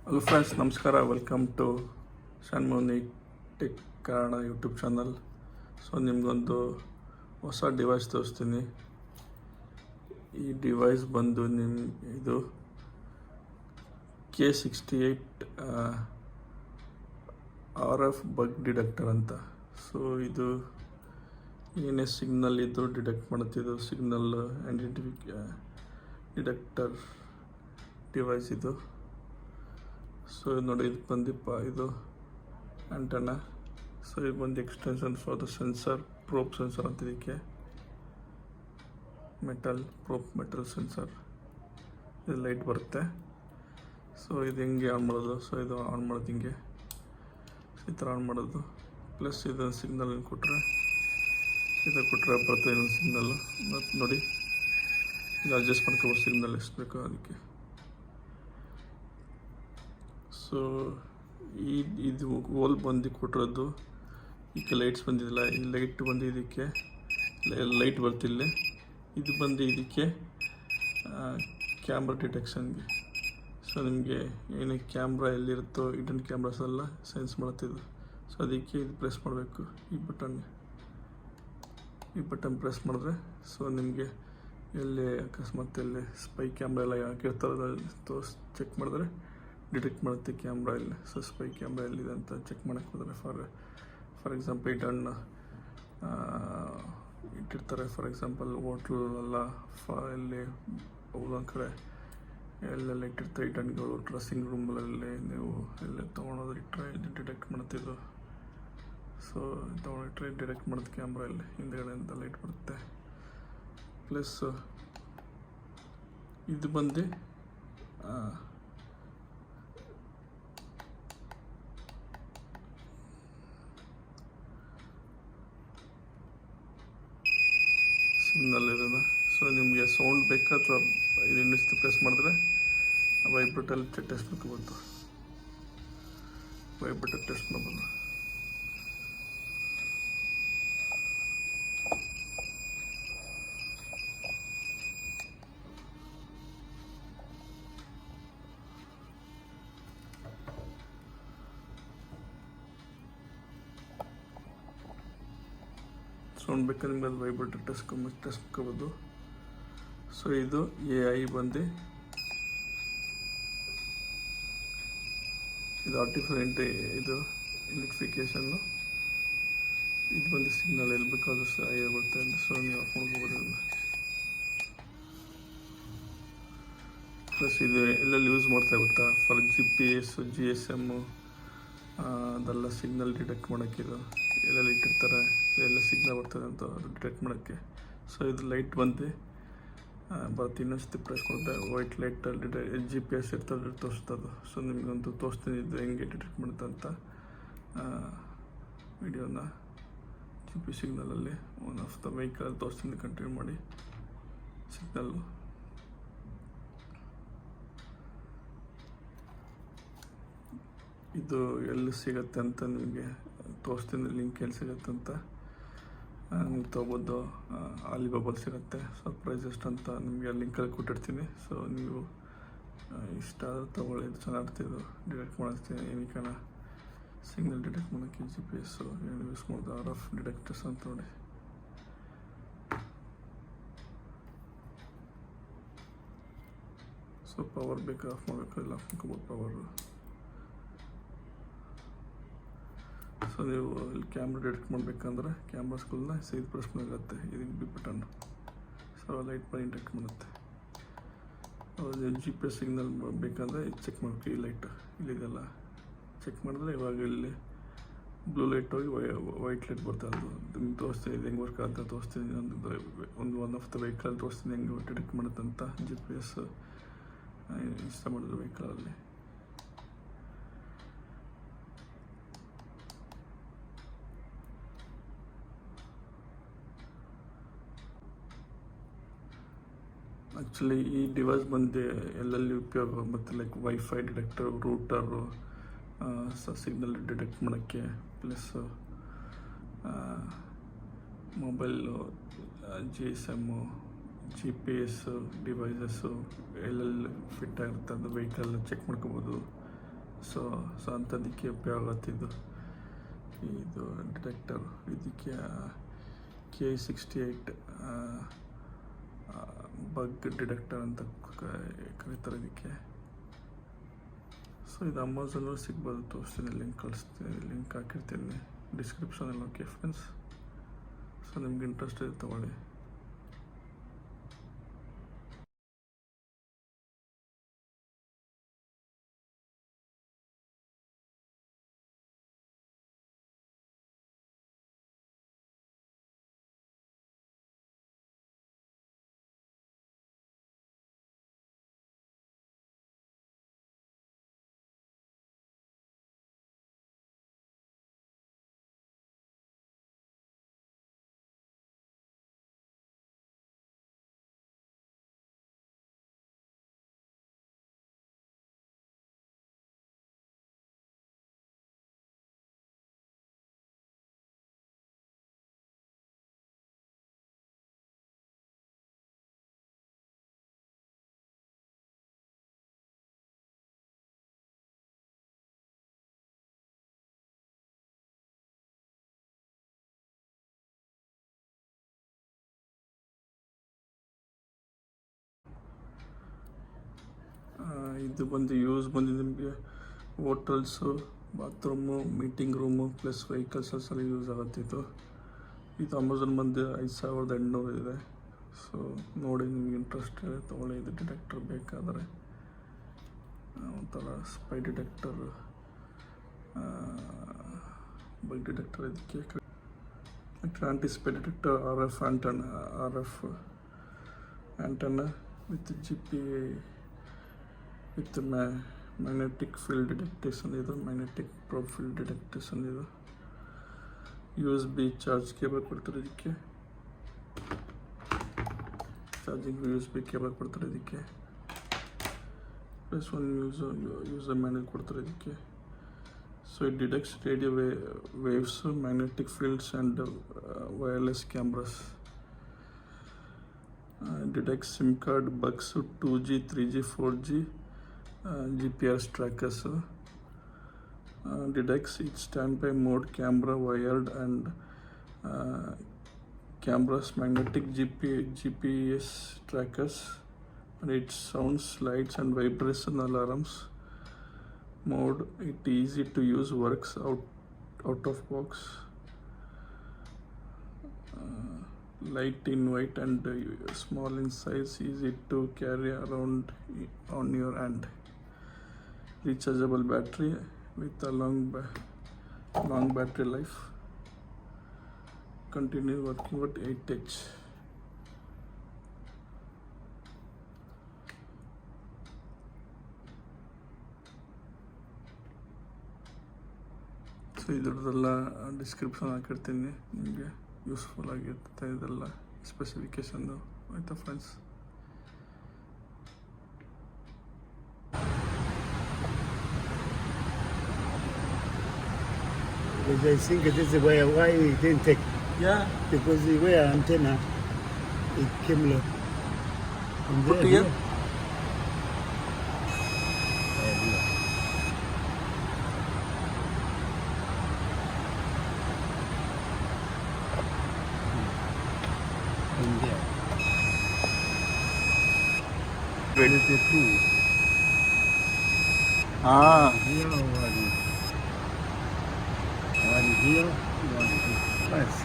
Hello friends, ನಮಸ್ಕಾರ. Welcome to Sanmuni tech Kannada YouTube channel. So ನಿಮಗೊಂದು ಹೊಸ ಡಿವೈಸ್ ತೋರಿಸ್ತೀನಿ. ಈ ಡಿವೈಸ್ ಬಂದು ಇದು K68 RF ಬಗ್ ಡಿಟೆಕ್ಟರ್ ಅಂತ. ಸೊ ಇದು ಏನೇ ಸಿಗ್ನಲ್ ಇದು ಡಿಟೆಕ್ಟ್ ಮಾಡುತ್ತಿದ್ದು ಸಿಗ್ನಲ್ ಡಿಟೆಕ್ಟರ್ ಡಿವೈಸ್ ಇದು. ಸೊ ನೋಡಿ, ಇದು ಬಂದಿಪ್ಪ, ಇದು ಆಂಟೆನಾ. ಸೊ ಇದು ಬಂದು extension for the sensor, ಪ್ರೋಪ್ sensor ಅಂತ. ಇದಕ್ಕೆ ಮೆಟಲ್ ಸೆನ್ಸರ್. ಇದು ಲೈಟ್ ಬರುತ್ತೆ. ಸೊ ಇದು ಹೆಂಗೆ ಆನ್ ಮಾಡೋದು? ಸೊ ಇದು ಆನ್ ಮಾಡೋದು ಹಿಂಗೆ, ಈ ಥರ ಆನ್ ಮಾಡೋದು. ಪ್ಲಸ್ ಇದೊಂದು ಸಿಗ್ನಲ್ ಕೊಟ್ಟರೆ ಬರ್ತದೆ ಇನ್ನೊಂದು ಸಿಗ್ನಲ್ಲು. ಮತ್ತು ನೋಡಿ, ಇದು ಅಡ್ಜಸ್ಟ್ ಮಾಡ್ಕೋಬೋದು ಸಿಗ್ನಲ್ ಎಷ್ಟು ಬೇಕೋ ಅದಕ್ಕೆ. ಸೊ ಇದು ಹೋಲ್ ಬಂದು ಕೊಟ್ಟಿರೋದು. ಇದಕ್ಕೆ ಲೈಟ್ಸ್ ಬಂದಿದ್ದಿಲ್ಲ, ಈ ಲೈಟ್ ಬಂದು ಇದಕ್ಕೆ ಲೈಟ್ ಬರ್ತಿಲ್ಲ. ಇದು ಬಂದು ಇದಕ್ಕೆ ಕ್ಯಾಮ್ರಾ ಡಿಟೆಕ್ಷನ್ಗೆ. ಸೊ ನಿಮಗೆ ಏನೇ ಕ್ಯಾಮ್ರಾ ಎಲ್ಲಿರುತ್ತೋ ಹಿಡನ್ ಕ್ಯಾಮ್ರಾಸ್ ಎಲ್ಲ ಸೆನ್ಸ್ ಮಾಡುತ್ತಿದ್ದು. ಸೊ ಅದಕ್ಕೆ ಇದು ಪ್ರೆಸ್ ಮಾಡಬೇಕು, ಈ ಬಟನ್ ಪ್ರೆಸ್ ಮಾಡಿದ್ರೆ ಸೊ ನಿಮಗೆ ಎಲ್ಲಿ ಅಕಸ್ಮಾತ್ ಎಲ್ಲಿ ಸ್ಪೈ ಕ್ಯಾಮ್ರಾ ಎಲ್ಲ ಹಾಕಿರ್ತಾರೋ ಚೆಕ್ ಮಾಡಿದ್ರೆ ಡಿಟೆಕ್ಟ್ ಮಾಡುತ್ತೆ ಕ್ಯಾಮ್ರಾ ಇಲ್ಲ. ಸೊ ಸ್ಪೈ ಕ್ಯಾಮ್ರಾ ಎಲ್ಲಿದೆ ಅಂತ ಚೆಕ್ ಮಾಡೋಕ್ಕೆ ಹೋದರೆ ಫಾರ್ ಎಕ್ಸಾಂಪಲ್ ಹಿಡನ್ ಇಟ್ಟಿರ್ತಾರೆ. ಫಾರ್ ಎಕ್ಸಾಂಪಲ್ ಹೋಟ್ಲೆಲ್ಲ ಎಲ್ಲಿ ಒಂದೊಂದು ಕಡೆ ಎಲ್ಲೆಲ್ಲ ಇಟ್ಟಿರ್ತಾರೆ ಹಿಡನ್ಗಳು. ಡ್ರೆಸ್ಸಿಂಗ್ ರೂಮಲ್ಲಿ ನೀವು ಎಲ್ಲ ತೊಗೊಂಡೋದ್ರೆ ಇಟ್ಟರೆ ಇದು ಡಿಟೆಕ್ಟ್ ಮಾಡ್ತಿದ್ದು. ಸೊ ತೊಗೊಂಡಿಟ್ರೆ ಡಿಟೆಕ್ಟ್ ಮಾಡೋದು ಕ್ಯಾಮ್ರಾ ಇಲ್ಲಿ ಹಿಂದೆಗಡೆಯಿಂದ ಲೈಟ್ ಬರುತ್ತೆ. ಪ್ಲಸ್ ಇದು ಬಂದು ಸಿಗ್ನಲ್ ಇರೋದು. ಸೊ ನಿಮಗೆ ಸೌಂಡ್ ಬೇಕಾ ಅಥವಾ ಇದು ಇನ್ನಿಷ್ಟು ಪ್ರೆಸ್ ಮಾಡಿದ್ರೆ ವೈಬ್ರೇಟಲ್ಲಿ ಟೆಸ್ಟ್ ಮಾಡ್ಕೋಬೋದು. ವೈಬ್ರೇಟರ್ ಟೆಸ್ಟ್ ಮಾಡ್ಬೋದು. ಸೌಂಡ್ ಬೇಕಾದ್ರೆ ನಿಮ್ಗೆ ಅದು ವೈಬ್ರೇಟರ್ ಟೆಸ್ಟ್ ಮಾಡ್ಕೋಬೋದು. ಸೊ ಇದು AI ಬಂದು ಇದು ಆರ್ಟಿಫಿಷಿಯಲ್ ಇದು ಎಲೆಕ್ಟ್ರಿಫಿಕೇಷನ್ನು. ಇದು ಬಂದು ಸಿಗ್ನಲ್ ಎಲ್ಲಿ ಬೇಕಾದ್ರೂ AI ಬರುತ್ತೆ ಅಂತ. ಸೊ ನೀವು ಆಫ್ ಮಾಡ್ಕೋಬೋದು. ಪ್ಲಸ್ ಇದು ಎಲ್ಲೆಲ್ಲಿ ಯೂಸ್ ಮಾಡ್ತಾ ಗೊತ್ತಾ? ಫಾರ್ GPS, GSM ಅದೆಲ್ಲ ಸಿಗ್ನಲ್ ಡಿಟೆಕ್ಟ್ ಮಾಡೋಕ್ಕಿದು ಎಲ್ಲೆಲ್ಲಿ ಇಟ್ಟಿರ್ತಾರೆ, ಎಲ್ಲ ಸಿಗ್ನಲ್ ಬರ್ತದೆ ಅಂತ ಅದು ಡಿಟೆಕ್ಟ್ ಮಾಡೋಕ್ಕೆ. ಸೊ ಇದು ಲೈಟ್ ಬಂದು ಬರುತ್ತೆ. ಇನ್ನೊಂದು ಪ್ರೆಸ್ ಮಾಡಿದ್ರೆ ವೈಟ್ ಲೈಟಲ್ಲಿ GPS ಇರ್ತದೆ ತೋರಿಸ್ತದೆ. ಸೊ ನಿಮಗಂತೂ ತೋರಿಸ್ತೀನಿ ಇದು ಹೆಂಗೆ ಡಿಟೆಕ್ಟ್ ಮಾಡುತ್ತೆ ಅಂತ ವಿಡಿಯೋನ. GP ಸಿಗ್ನಲಲ್ಲಿ ಒನ್ ಆಫ್ ದ ವೆಹಿಕಲ್ ತೋರಿಸ್ತೀನಿ. ಕಂಟಿನ್ಯೂ ಮಾಡಿ. ಸಿಗ್ನಲ್ಲು ಇದು ಎಲ್ಲಿ ಸಿಗುತ್ತೆ ಅಂತ ನಿಮಗೆ ತೋರಿಸ್ತೀನಿ. ಲಿಂಕ್ ಎಲ್ಲಿ ಸಿಗುತ್ತೆ ಅಂತ ನೀವು ತೊಗೋಬೋದು. ಆಲಿಬಾಬಲ್ಲಿ ಸಿಗುತ್ತೆ. ಸೊ ಪ್ರೈಸ್ ಎಷ್ಟಂತ ನಿಮಗೆ ಲಿಂಕಲ್ಲಿ ಕೊಟ್ಟಿರ್ತೀನಿ. ಸೊ ನೀವು ಇಷ್ಟ ಆದರೂ ತೊಗೊಳ್ಳಿ. ಇದು ಚೆನ್ನಾಗಿರ್ತಿದ್ದು ಡಿಟೆಕ್ಟ್ ಮಾಡಿಸ್ತೀನಿ. ಏನಕ್ಕೆ ಸಿಗ್ನಲ್ ಡಿಟೆಕ್ಟ್ ಮಾಡೋಕ್ಕೆ GPS ಏನು ಯೂಸ್ ಮಾಡೋದು RF ಡಿಟೆಕ್ಟರ್ಸ್ ಅಂತ ನೋಡಿ. ಸೊ ಪವರ್ ಬೇಕು, ಆಫ್ ಮಾಡಬೇಕು, ಎಲ್ಲ ಆಫ್ ಮಾಡ್ಕೋಬೋದು ಪವರು. ಸೊ ನೀವು ಇಲ್ಲಿ ಕ್ಯಾಮ್ರಾ ಡಿಟೆಕ್ಟ್ ಮಾಡಬೇಕಂದ್ರೆ ಕ್ಯಾಮ್ರಾಸ್ಗಳನ್ನ ಸೈಡ್ ಪ್ರೆಸ್ ಮಾಡಿರುತ್ತೆ. ಇದಕ್ಕೆ ಬಿ ಬಟನ್. ಸೊ ಲೈಟ್ ಬಂದು ಡಿಟೆಕ್ಟ್ ಮಾಡುತ್ತೆ. GPS ಸಿಗ್ನಲ್ ಬೇಕಂದರೆ ಇದು ಚೆಕ್ ಮಾಡಬೇಕು. ಈ ಲೈಟ್ ಇಲ್ಲಿದೆಲ್ಲ ಚೆಕ್ ಮಾಡಿದ್ರೆ ಇವಾಗ ಇಲ್ಲಿ ಬ್ಲೂ ಲೈಟ್ ಹೋಗಿ ವೈಟ್ ಲೈಟ್ ಬರ್ತಾ ಇರೋದು. ನಿಮ್ಗೆ ತೋರಿಸ್ತೀನಿ ಇದು ಹೆಂಗೆ ವರ್ಕ್ ಅಂತ ತೋರಿಸ್ತೀನಿ. ಒನ್ ಆಫ್ ದ ವೆಹಿಕಲ್ ತೋರಿಸ್ತೀನಿ ಹೆಂಗೆ ಡಿಟೆಕ್ಟ್ ಮಾಡುತ್ತೆ ಅಂತ. GPS ಇಷ್ಟ ಮಾಡಿದ್ರು ವೆಹಿಕಲಲ್ಲಿ. ಆ್ಯಕ್ಚುಲಿ ಈ ಡಿವೈಸ್ ಬಂದು ಎಲ್ಲೆಲ್ಲಿ ಉಪಯೋಗ ಮತ್ತು like wifi detector, router, signal detect ಮಾಡೋಕ್ಕೆ, plus mobile, GSM, GPS devices ಎಲ್ಲೆಲ್ಲಿ ಫಿಟ್ ಆಗಿರುತ್ತೆ ಅದು ವೆಹಿಕಲ್ ಚೆಕ್ ಮಾಡ್ಕೋಬೋದು. ಸೊ ಅಂಥದ್ದಕ್ಕೆ ಉಪಯೋಗ ಆಗುತ್ತಿದ್ದು ಇದು ಡಿಟೆಕ್ಟರ್. ಇದಕ್ಕೆ K68 ಬಗ್ ಡಿಟೆಕ್ಟರ್ ಅಂತ ಕರೀತಾರೆ ಇದಕ್ಕೆ. ಸೊ ಇದು ಅಮೆಝಾನಲ್ಲಿ ಸಿಗ್ಬೋದು, ತೋರಿಸ್ತೀನಿ, ಲಿಂಕ್ ಹಾಕಿರ್ತೀನಿ ಡಿಸ್ಕ್ರಿಪ್ಷನಲ್ಲಿ. ಓಕೆ ಫ್ರೆಂಡ್ಸ್, ಸೊ ನಿಮ್ಗೆ ಇಂಟ್ರೆಸ್ಟ್ ಇದೆ ತೊಗೊಳ್ಳಿ. ಇದು ಯೂಸ್ ಬಂದು ನಿಮಗೆ hotels, bathroom, meeting room plus ವೆಹಿಕಲ್ಸಲ್ಲಿ ಯೂಸ್ ಆಗುತ್ತೆ. ಇದು ಅಮೆಝಾನ್ ಬಂದು 5800 ಇದೆ. ಸೊ ನೋಡಿ, ನಿಮ್ಗೆ ಇಂಟ್ರೆಸ್ಟ್ ಇದೆ ತೊಗೊಳ್ಳಿ. ಇದು ಡಿಟೆಕ್ಟರ್ ಬೇಕಾದರೆ ಒಂಥರ ಸ್ಪೈ ಡಿಟೆಕ್ಟರ್, ಬಗ್ ಡಿಟೆಕ್ಟರ್. ಇದಕ್ಕೆ Anti-spy Detector RF antenna with GPA with magnetic field detection. ಇದು magnetic probe field detection. ಇದು USB ಚಾರ್ಜ್ ಕೇಬಲ್ ಕೊಡ್ತಾರೆ ಇದಕ್ಕೆ, ಚಾರ್ಜಿಂಗ್ USB ಕೇಬಲ್ ಕೊಡ್ತಾರೆ ಇದಕ್ಕೆ, ಪ್ಲಸ್ ಒಂದು ಯೂಸರ್ ಮ್ಯಾನ್ಯಲ್ ಕೊಡ್ತಾರೆ ಇದಕ್ಕೆ. So it detects radio waves, magnetic fields and wireless cameras. Detects SIM card bugs, 2G, 3G, 4G, GPS trackers. Detects each standby mode, camera, wired and cameras, magnetic GPS trackers, and it sounds, lights and vibration alarms. Mode, it easy to use, works out of box, light in white and small in size, easy to carry around on your hand. Rechargeable battery with a long battery life. Continue working with 8H. So ಇದರದೆಲ್ಲ description ಹಾಕಿರ್ತೀನಿ, ನಿಮಗೆ useful ಆಗಿರುತ್ತೆ ಇದೆಲ್ಲ specification. ಆಯಿತಾ friends? Because I think this is why we didn't take. Yeah. Because the way antenna, it came low. Put here. In there. 22. Here, one here, one here. Yes.